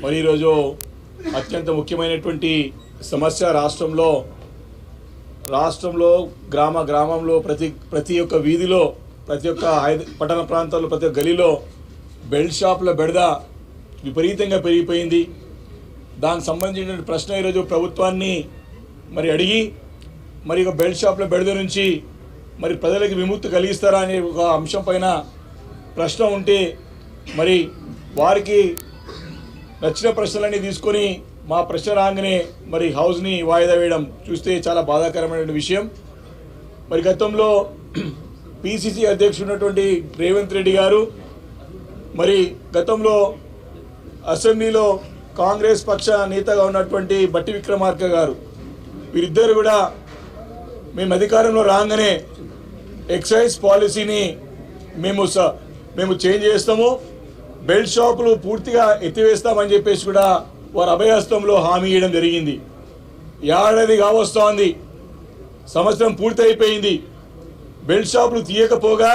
మరి ఈరోజు అత్యంత ముఖ్యమైనటువంటి సమస్య రాష్ట్రంలో గ్రామంలో ప్రతి ఒక్క వీధిలో ప్రతి ఒక్క పట్టణ ప్రాంతాల్లో ప్రతి ఒక్క గలీలో బెల్ట్ షాపుల బెడద విపరీతంగా పెరిగిపోయింది. దానికి సంబంధించిన ప్రశ్న ఈరోజు ప్రభుత్వాన్ని మరి అడిగి మరి ఒక బెల్ట్ షాపుల బెడద నుంచి మరి ప్రజలకు విముక్తి కలిగిస్తారా అనే ఒక అంశం పైన ప్రశ్న ఉంటే మరి వారికి నచ్చిన ప్రశ్నలన్నీ తీసుకొని మా ప్రశ్న రాగానే మరి హౌస్ని వాయిదా వేయడం చూస్తే చాలా బాధాకరమైన విషయం. మరి గతంలో పిసిసి అధ్యక్షుడు ఉన్నటువంటి రేవంత్ రెడ్డి గారు మరి గతంలో అసెంబ్లీలో కాంగ్రెస్ పక్ష నేతగా ఉన్నటువంటి బట్టి విక్రమార్క గారు వీరిద్దరు కూడా మేము అధికారంలో రాగానే ఎక్సైజ్ పాలసీని మేము చేంజ్ చేస్తాము, బెల్ట్ షాపులు పూర్తిగా ఎత్తివేస్తామని చెప్పేసి కూడా వారు అభయహస్తంలో హామీ ఇవ్వడం జరిగింది. ఏడాది కావస్తోంది, సంవత్సరం పూర్తయిపోయింది, బెల్ట్ షాపులు తీయకపోగా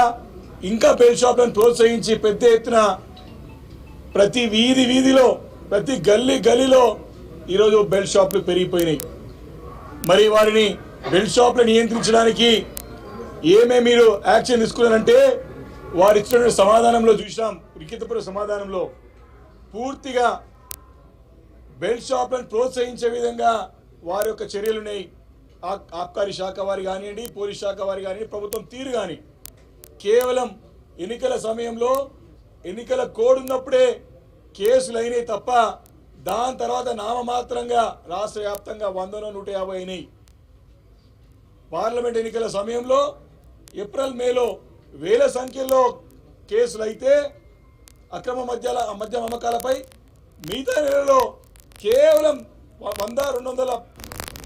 ఇంకా బెల్ట్ షాపులను ప్రోత్సహించి పెద్ద ఎత్తున ప్రతి వీధిలో ప్రతి గల్లీలో ఈరోజు బెల్ట్ షాపులు పెరిగిపోయినాయి. మరి వారిని బెల్ట్ షాపులు నియంత్రించడానికి ఏమేమి మీరు యాక్షన్ తీసుకున్నారంటే వారు ఇచ్చిన సమాధానంలో చూసాం, లిఖితపూర్వ సమాధానంలో పూర్తిగా బెల్ట్ షాపులను ప్రోత్సహించే విధంగా వారి యొక్క చర్యలు ఉన్నాయి. ఆబ్కారీ శాఖ వారి కానివ్వండి, పోలీస్ శాఖ వారి కానివ్వండి, ప్రభుత్వం తీరు కానీ కేవలం ఎన్నికల సమయంలో ఎన్నికల కోడ్ ఉన్నప్పుడే కేసులు అయినాయి తప్ప దాని తర్వాత నామమాత్రంగా రాష్ట్ర వ్యాప్తంగా 100-150 అయినాయి. పార్లమెంట్ ఎన్నికల సమయంలో ఏప్రిల్ మేలో వేల సంఖ్యలో కేసులు అయితే అక్రమ మద్యం అమ్మకాలపై, మిగతా నెలలో కేవలం 100-200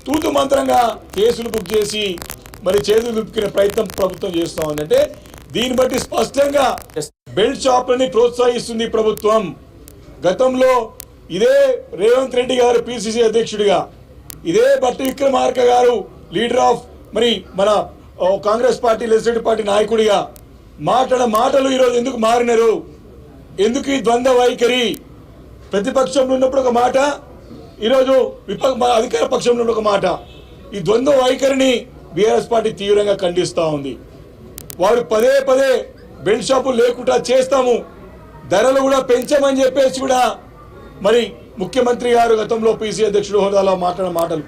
తూతు మంత్రంగా కేసులు బుక్ చేసి మరి చేతులు దుప్పుకునే ప్రయత్నం ప్రభుత్వం చేస్తూ ఉందంటే దీన్ని బట్టి స్పష్టంగా బెల్ట్ షాపులని ప్రోత్సహిస్తుంది ప్రభుత్వం. గతంలో ఇదే రేవంత్ రెడ్డి గారు పిసిసి అధ్యక్షుడిగా, ఇదే బట్టి విక్రమార్క గారు లీడర్ ఆఫ్ మరి మన కాంగ్రెస్ పార్టీ లెజిస్లేటివ్ పార్టీ నాయకుడిగా మాటలు ఈరోజు ఎందుకు మారినారు? ఎందుకు ఈ ద్వంద్వ వైఖరి? ప్రతిపక్షంలో ఉన్నప్పుడు ఒక మాట, ఈరోజు అధికార పక్షంలో ఉన్న ఒక మాట. ఈ ద్వంద్వ వైఖరిని బీఆర్ఎస్ పార్టీ తీవ్రంగా ఖండిస్తూ ఉంది. వారు పదే బెల్ట్ షాపులు లేకుండా చేస్తాము, ధరలు కూడా పెంచామని చెప్పేసి కూడా మరి ముఖ్యమంత్రి గారు గతంలో పిసిసి అధ్యక్షుడు హోదాలో మాట్లాడిన మాటలు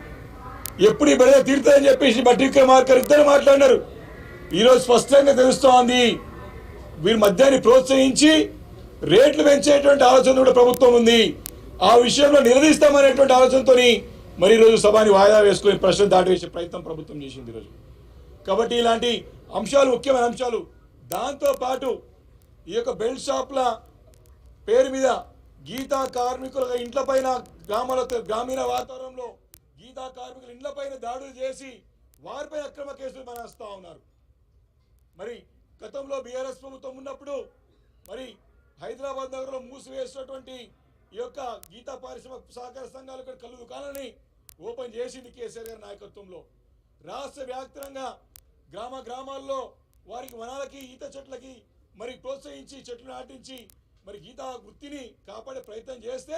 ఎప్పుడు ఈ బెడద తీరుతుందని చెప్పేసి బట్టి విక్రమార్క ఇద్దరు మాట్లాడినారు. ఈరోజు స్పష్టంగా తెలుస్తోంది వీరి మద్యాన్ని ప్రోత్సహించి రేట్లు పెంచేటువంటి ఆలోచన కూడా ప్రభుత్వం ఉంది. ఆ విషయంలో నిలదీస్తామనేటువంటి ఆలోచనతో మరి ఈరోజు సభని వాయిదా వేసుకుని ప్రశ్న దాటివేసే ప్రయత్నం ప్రభుత్వం చేసింది ఈరోజు. కాబట్టి ఇలాంటి అంశాలు ముఖ్యమైన అంశాలు. దాంతోపాటు ఈ యొక్క బెల్ట్ షాప్ల పేరు మీద గీతా కార్మికుల ఇండ్ల పైన గ్రామీణ వాతావరణంలో గీతా కార్మికుల ఇండ్ల పైన దాడులు చేసి వారిపై అక్రమ కేసులు మనేస్తూ ఉన్నారు. మరి గతంలో బీఆర్ఎస్ ప్రభుత్వం ఉన్నప్పుడు మరి హైదరాబాద్ నగరంలో మూసివేసినటువంటి ఈ యొక్క గీతా పారిశ్రామిక సహకార సంఘాలు ఇక్కడ కళ్ళు దుకాణాలని ఓపెన్ చేసింది కేసీఆర్ గారి నాయకత్వంలో. రాష్ట్ర వ్యాప్తంగా గ్రామాల్లో వారికి వనాలకి ఈత చెట్లకి మరి ప్రోత్సహించి చెట్లు నాటించి మరి గీతా వృత్తిని కాపాడే ప్రయత్నం చేస్తే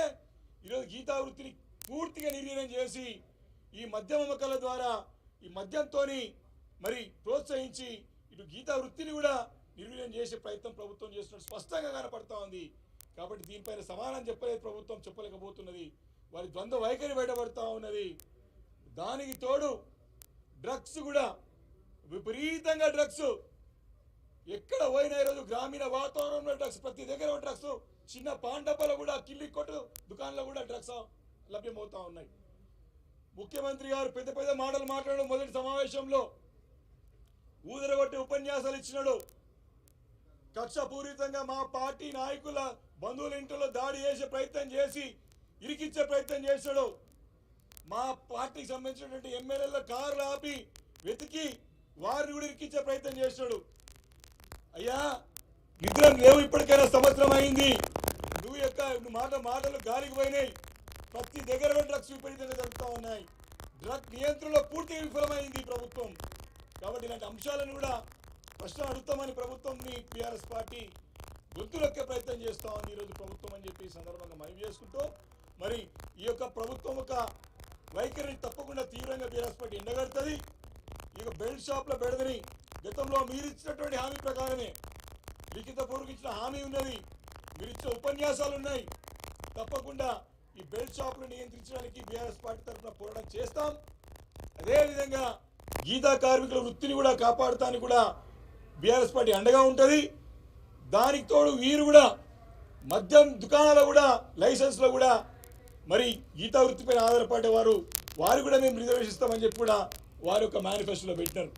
ఈరోజు గీతా వృత్తిని పూర్తిగా నిర్వీర్యం చేసి ఈ మద్యం అమ్మకాల ద్వారా ఈ మద్యంతో మరి ప్రోత్సహించి ఇటు గీతా వృత్తిని కూడా నిర్వీర్యం చేసే ప్రయత్నం ప్రభుత్వం చేస్తున్నట్టు స్పష్టంగా కనపడతా ఉంది. కాబట్టి దీనిపైన సమాధానం ప్రభుత్వం చెప్పలేకపోతున్నది. వారి ద్వంద్వ వైఖరి బయటపడతా ఉన్నది. దానికి తోడు డ్రగ్స్ కూడా విపరీతంగా డ్రగ్స్ ఎక్కడ పోయినా ఈరోజు గ్రామీణ వాతావరణంలో డ్రగ్స్, ప్రతి దగ్గర డ్రగ్స్, చిన్న పాండపలో కూడా కిల్లి కొట్టు దుకాణంలో కూడా డ్రగ్స్ లభ్యమవుతా ఉన్నాయి. ముఖ్యమంత్రి గారు పెద్ద మాటలు మాట్లాడడం మొదటి సమావేశంలో ఊదరగొట్టి ఉపన్యాసాలు ఇచ్చినాడు. కక్షపూరితంగా మా పార్టీ నాయకుల బంధువుల ఇంట్లో దాడి చేసే ప్రయత్నం చేసి ఇరికిచ్చే ప్రయత్నం చేశాడు. మా పార్టీకి సంబంధించినటువంటి ఎమ్మెల్యేల కార్లు ఆపి వెతికి వారిని కూడా ఇరికిచ్చే ప్రయత్నం చేశాడు. అయ్యా నిద్ర లేవు, ఇప్పటికైనా సంవత్సరం అయింది, నువ్వు మాటలు గాలికి పోయినాయి. ప్రతి దగ్గర డ్రగ్స్ విపరీతంగా జరుగుతూ ఉన్నాయి. డ్రగ్ నియంత్రణలో పూర్తిగా విఫలమైంది ప్రభుత్వం. కాబట్టి ఇలాంటి అంశాలను కూడా ప్రశ్న అడుగుతామని ప్రభుత్వంని టీఆర్ఎస్ పార్టీ గొంతులొక్కే ప్రయత్నం చేస్తా ఉంది ఈరోజు ప్రభుత్వం అని చెప్పి సందర్భంగా మనవి చేసుకుంటూ ఈ యొక్క ప్రభుత్వం ఒక వైఖరిని తప్పకుండా తీవ్రంగా బీఆర్ఎస్ పార్టీ ఎండగడుతుంది. ఇక బెల్ట్ షాప్ల బెడదని గతంలో మీరు ఇచ్చినటువంటి హామీ ప్రకారమే లిఖితపూర్వక ఇచ్చిన హామీ ఉన్నది, మీరు ఇచ్చిన ఉపన్యాసాలు ఉన్నాయి. తప్పకుండా ఈ బెల్ట్ షాపులు నియంత్రించడానికి బీఆర్ఎస్ పార్టీ తరఫున పోరాటం చేస్తాం. అదేవిధంగా గీతా కార్మికుల వృత్తిని కూడా కాపాడటానికి కూడా బీఆర్ఎస్ పార్టీ అండగా ఉంటుంది. దానికి తోడు వీరు కూడా మద్యం దుకాణాలు కూడా లైసెన్స్లో కూడా మరి గీతా వృత్తిపైన ఆధారపడే వారు కూడా మేము రిజర్వేషన్ ఇస్తామని చెప్పి కూడా వారి యొక్క మేనిఫెస్టోలో పెట్టినారు.